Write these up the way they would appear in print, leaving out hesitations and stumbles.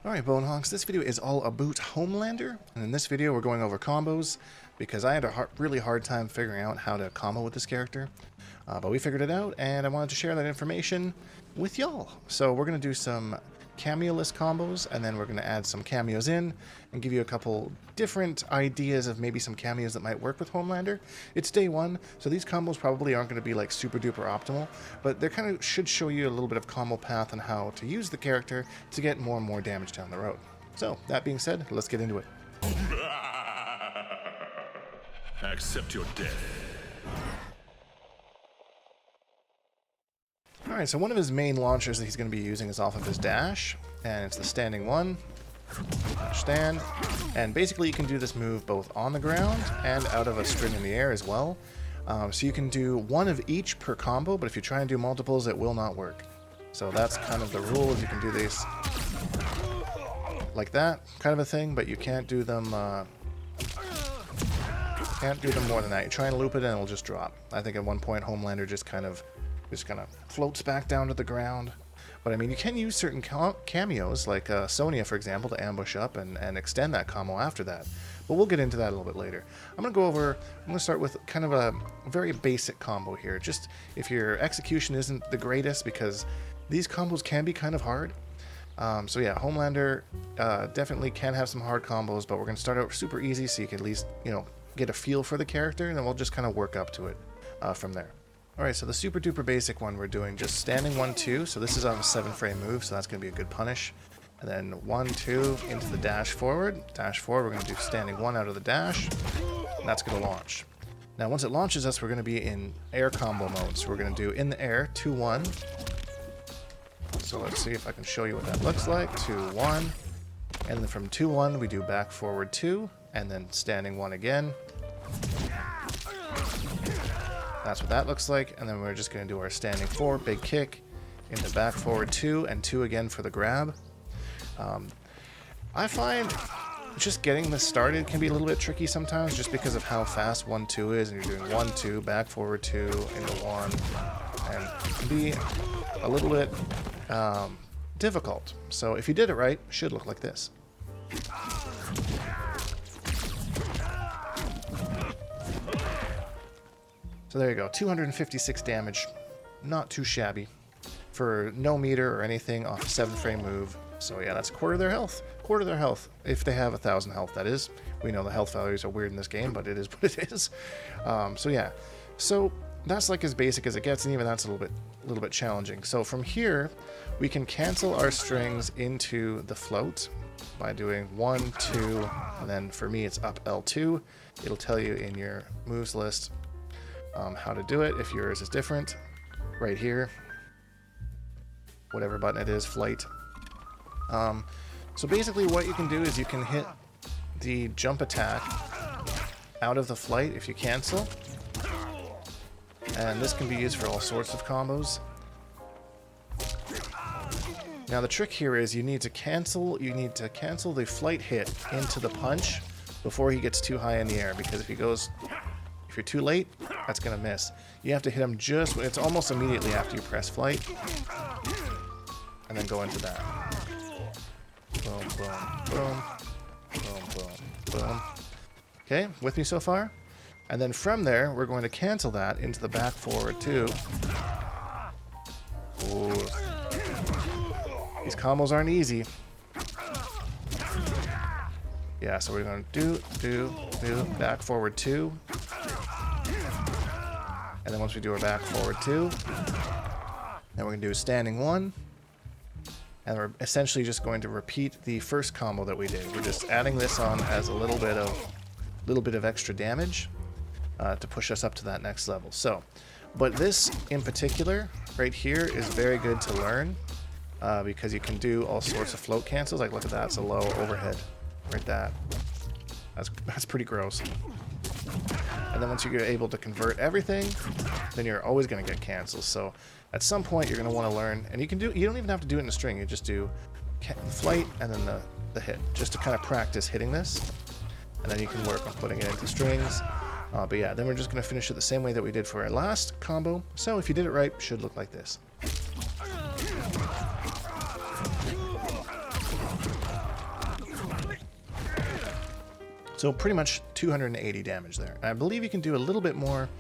Alright, Bonehonks, this video is all about Homelander, and in this video we're going over combos, because I had a really hard time figuring out how to combo with this character, but we figured it out, and I wanted to share that information with y'all. So we're going to do some Kameoless combos, and then we're going to add some cameos in, and give you a couple different ideas of maybe some cameos that might work with Homelander. It's day one, so these combos probably aren't going to be like super duper optimal, but they kind of should show you a little bit of combo path and how to use the character to get more and more damage down the road. So, that being said, let's get into it. Accept your death. Alright, so one of his main launchers that he's going to be using is off of his dash, and it's the standing one, stand, and basically you can do this move both on the ground and out of a string in the air as well. So you can do one of each per combo, but if you try and do multiples, it will not work. So that's kind of the rule, is you can do these like that, kind of a thing, but you can't do them more than that. You try and loop it and it'll just drop. I think at one point Homelander just kind of floats back down to the ground. But I mean, you can use certain cameos, like Sonya, for example, to ambush up and extend that combo after that. But we'll get into that a little bit later. I'm going to start with kind of a very basic combo here. Just if your execution isn't the greatest, because these combos can be kind of hard. So yeah, Homelander definitely can have some hard combos, but we're going to start out super easy so you can at least, get a feel for the character, and then we'll just kind of work up to it from there. Alright, so the super duper basic one, we're doing just standing 1-2, so this is on a 7-frame move, so that's going to be a good punish. And then 1-2 into the dash forward. Dash forward, we're going to do standing 1 out of the dash, and that's going to launch. Now once it launches us, we're going to be in air combo mode, so we're going to do in the air, 2-1. So let's see if I can show you what that looks like. 2-1, and then from 2-1 we do back forward 2, and then standing 1 again. That's what that looks like, and then we're just going to do our standing 4, big kick, into back forward 2, and 2 again for the grab. I find just getting this started can be a little bit tricky sometimes, just because of how fast 1-2 is, and you're doing 1-2, back forward 2, into 1, and it can be a little bit difficult. So if you did it right, it should look like this. So there you go, 256 damage, not too shabby for no meter or anything off a 7-frame move. So yeah, that's quarter their health, if they have 1,000 health, that is. We know the health values are weird in this game, but it is what it is. So yeah, so that's like as basic as it gets, and even that's a little bit challenging. So from here, we can cancel our strings into the float by doing 1, 2, and then for me it's up L2. It'll tell you in your moves list how to do it if yours is different. Right here, whatever button it is, flight. So basically what you can do is you can hit the jump attack out of the flight if you cancel, and this can be used for all sorts of combos. Now the trick here is you need to cancel the flight hit into the punch before he gets too high in the air, because if you're too late, that's going to miss. You have to hit him just, it's almost immediately after you press flight, and then go into that. Boom, boom, boom, boom, boom, boom. Okay, with me so far? And then from there, we're going to cancel that into the back forward too. Ooh. These combos aren't easy. Yeah, so we're going to do, back forward 2. And then once we do our back forward 2, then we're going to do standing 1. And we're essentially just going to repeat the first combo that we did. We're just adding this on as a little bit of extra damage to push us up to that next level. So, but this in particular right here is very good to learn because you can do all sorts of float cancels. Like look at that, it's a low overhead. Right, that's pretty gross. And then once you're able to convert everything, then you're always going to get cancels. So at some point you're going to want to learn, and you don't even have to do it in a string. You just do flight and then the hit, just to kind of practice hitting this, and then you can work on putting it into strings. But yeah, then we're just going to finish it the same way that we did for our last combo. So if you did it right, it should look like this. So pretty much 280 damage there. I believe you can do a little bit more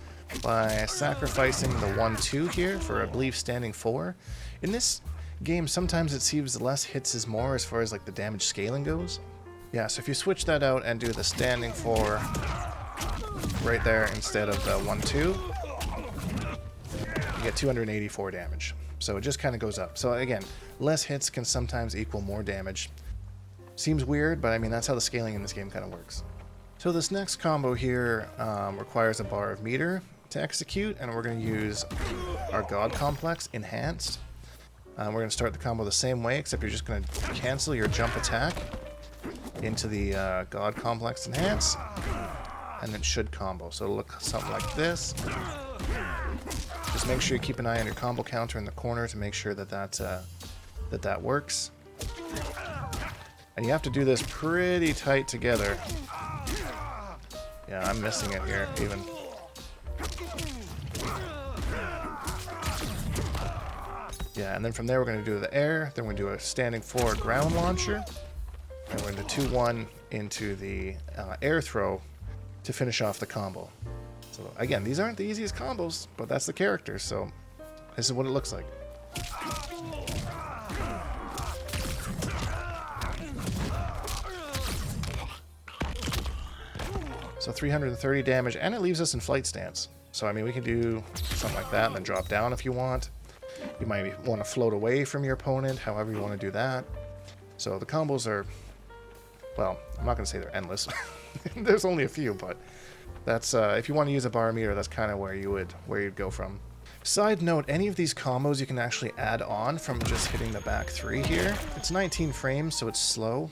by sacrificing the 1-2 here for, I believe, standing 4. In this game, sometimes it seems less hits is more as far as like the damage scaling goes. Yeah, so if you switch that out and do the standing 4 right there instead of the 1-2, you get 284 damage. So it just kind of goes up. So again, less hits can sometimes equal more damage. Seems weird, but I mean, that's how the scaling in this game kind of works. So this next combo here requires a bar of meter to execute, and we're going to use our God Complex Enhanced. We're going to start the combo the same way, except you're just going to cancel your jump attack into the God Complex Enhance, and it should combo. So it'll look something like this. Just make sure you keep an eye on your combo counter in the corner to make sure that that works. And you have to do this pretty tight together. Yeah, I'm missing it here, even. Yeah, and then from there we're going to do the air, then we're going to do a standing 4 ground launcher, and we're going to do 2-1 into the air throw to finish off the combo. So again, these aren't the easiest combos, but that's the character, so this is what it looks like. So 330 damage, and it leaves us in flight stance. So I mean, we can do something like that and then drop down if you want. You might want to float away from your opponent, however you want to do that. So the combos are, well, I'm not going to say they're endless. There's only a few, but that's if you want to use a bar meter, that's kind of where you'd go from. Side note, any of these combos you can actually add on from just hitting the back 3 here. It's 19 frames, so it's slow.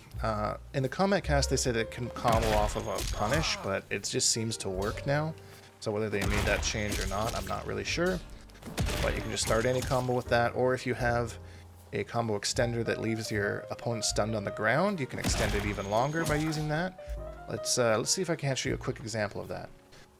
In the Kombat cast, they said it can combo off of a punish, but it just seems to work now. So whether they made that change or not, I'm not really sure. But you can just start any combo with that, or if you have a combo extender that leaves your opponent stunned on the ground, you can extend it even longer by using that. Let's see if I can show you a quick example of that.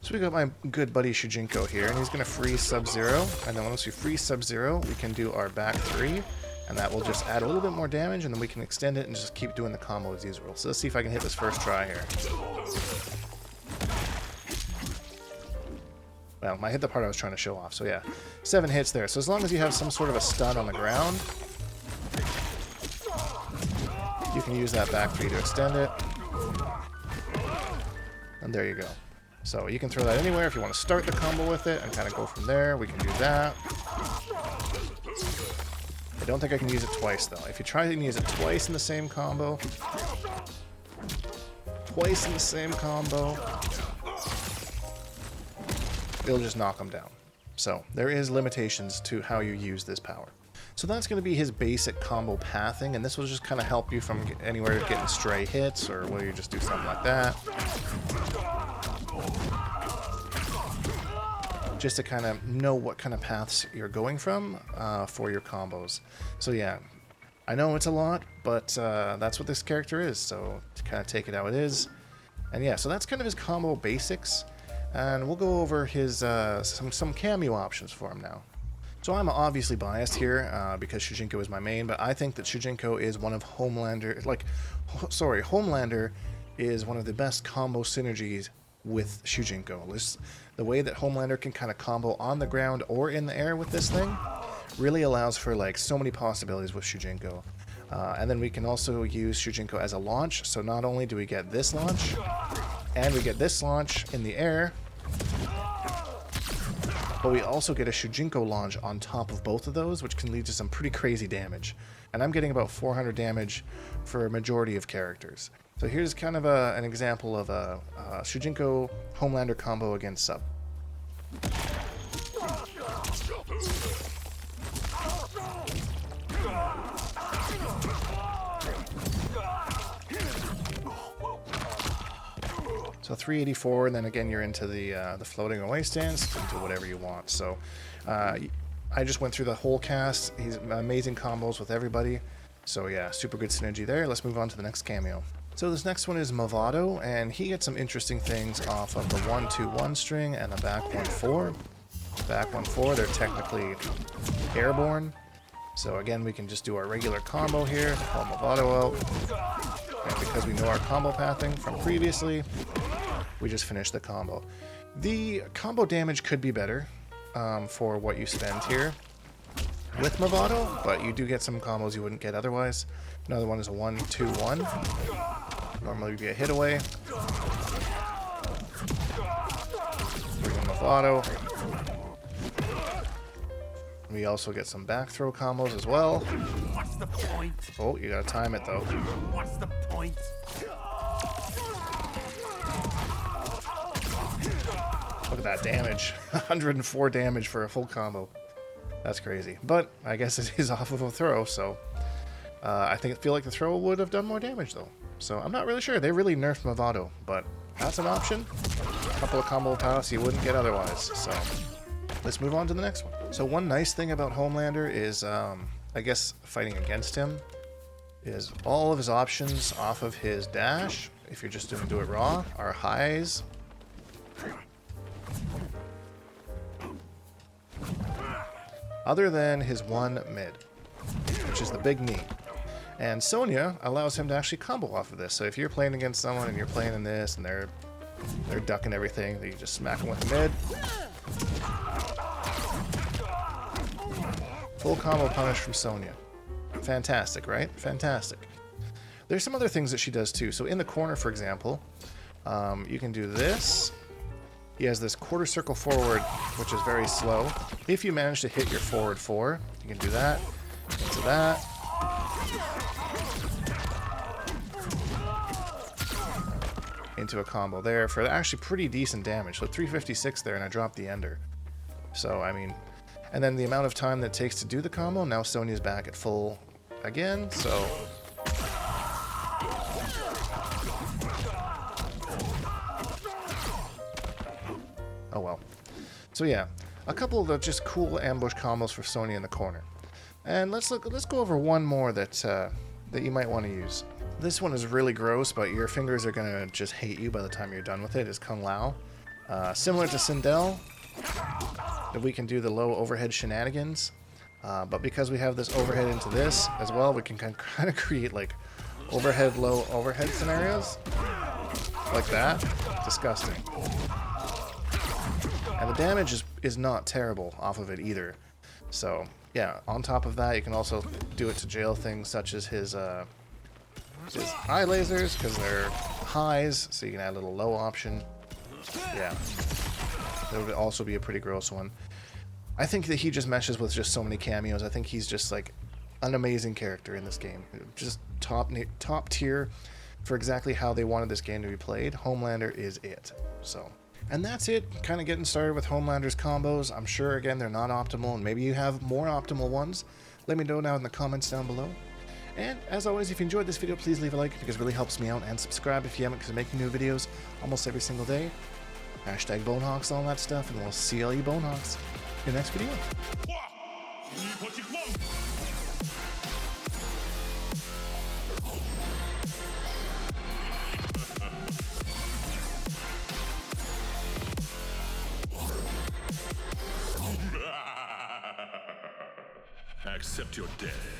So we got my good buddy Shujinkydink here, and he's going to freeze Sub-Zero, and then once we freeze Sub-Zero, we can do our back 3, and that will just add a little bit more damage, and then we can extend it and just keep doing the combo as usual. So let's see if I can hit this first try here. Well, I hit the part I was trying to show off, so yeah. 7 hits there. So as long as you have some sort of a stun on the ground, you can use that back 3 to extend it. And there you go. So you can throw that anywhere if you want to start the combo with it and kind of go from there. We can do that. I don't think I can use it twice, though. If you try to use it twice in the same combo, it'll just knock them down. So there is limitations to how you use this power. So that's going to be his basic combo pathing, and this will just kind of help you from anywhere getting stray hits, or whether you just do something like that. Just to kind of know what kind of paths you're going from for your combos. So yeah, I know it's a lot, but that's what this character is, so to kind of take it how it is. And yeah, so that's kind of his combo basics, and we'll go over his some cameo options for him now. So I'm obviously biased here because Shujinkydink is my main, but I think that Shujinkydink is one of Homelander, Homelander is one of the best combo synergies with Shujinkydink. The way that Homelander can kind of combo on the ground or in the air with this thing really allows for like so many possibilities with Shujinkydink. And then we can also use Shujinkydink as a launch. So not only do we get this launch, and we get this launch in the air, but we also get a Shujinkydink launch on top of both of those, which can lead to some pretty crazy damage. And I'm getting about 400 damage for a majority of characters. So here's kind of an example of a Shujinkydink Homelander combo against Sub. So 384, and then again you're into the floating away stance, into whatever you want. So I just went through the whole cast. He's amazing combos with everybody. So yeah, super good synergy there. Let's move on to the next cameo. So this next one is Movado, and he gets some interesting things off of the 1-2-1 string and the back 1-4. Back 1-4, they're technically airborne. So again, we can just do our regular combo here, call Movado out. And because we know our combo pathing from previously, we just finish the combo. The combo damage could be better for what you spend here with Movado, but you do get some combos you wouldn't get otherwise. Another one is a 1-2-1. Normally would be a hit away. Bring in Movado. We also get some back throw combos as well. What's the point? Oh, you gotta time it though. What's the point? Look at that damage. 104 damage for a full combo. That's crazy. But I guess it is off of a throw, so I feel like the throw would have done more damage though. So I'm not really sure. They really nerfed Movado, but that's an option. A couple of combo paths you wouldn't get otherwise. So let's move on to the next one. So one nice thing about Homelander is, I guess, fighting against him, is all of his options off of his dash, if you're just going to do it raw, are highs. Other than his one mid, which is the big knee. And Sonya allows him to actually combo off of this. So if you're playing against someone and you're playing in this and they're ducking everything, then you just smack them with the mid. Full combo punish from Sonya. Fantastic, right? Fantastic. There's some other things that she does too. So in the corner, for example, you can do this. He has this quarter circle forward, which is very slow. If you manage to hit your forward 4, you can do that, into that. Into a combo there for actually pretty decent damage. So 356 there, and I dropped the ender. So, I mean, and then the amount of time that it takes to do the combo, now Sonya's back at full again, so... Oh well. So yeah, a couple of just cool ambush combos for Sonya in the corner. And let's go over one more that that you might want to use. This one is really gross, but your fingers are gonna just hate you by the time you're done with it. Is Kung Lao. Similar to Sindel, that we can do the low overhead shenanigans, but because we have this overhead into this as well, we can kind of create like overhead, low overhead scenarios like that. Disgusting. And the damage is not terrible off of it either. So yeah, on top of that, you can also do it to jail things such as his eye lasers, because they're highs, so you can add a little low option. Yeah, that would also be a pretty gross one. I think that he just meshes with just so many cameos. I think he's just like an amazing character in this game. Just top tier for exactly how they wanted this game to be played. Homelander is it. So, and that's it. Kind of getting started with Homelander's combos. I'm sure, again, they're not optimal, and maybe you have more optimal ones. Let me know down in the comments down below. And as always, if you enjoyed this video, please leave a like because it really helps me out, and subscribe if you haven't, because I'm making new videos almost every single day. Hashtag Bonehawks, all that stuff, and we'll see all you Bonehawks in the next video. Accept your death.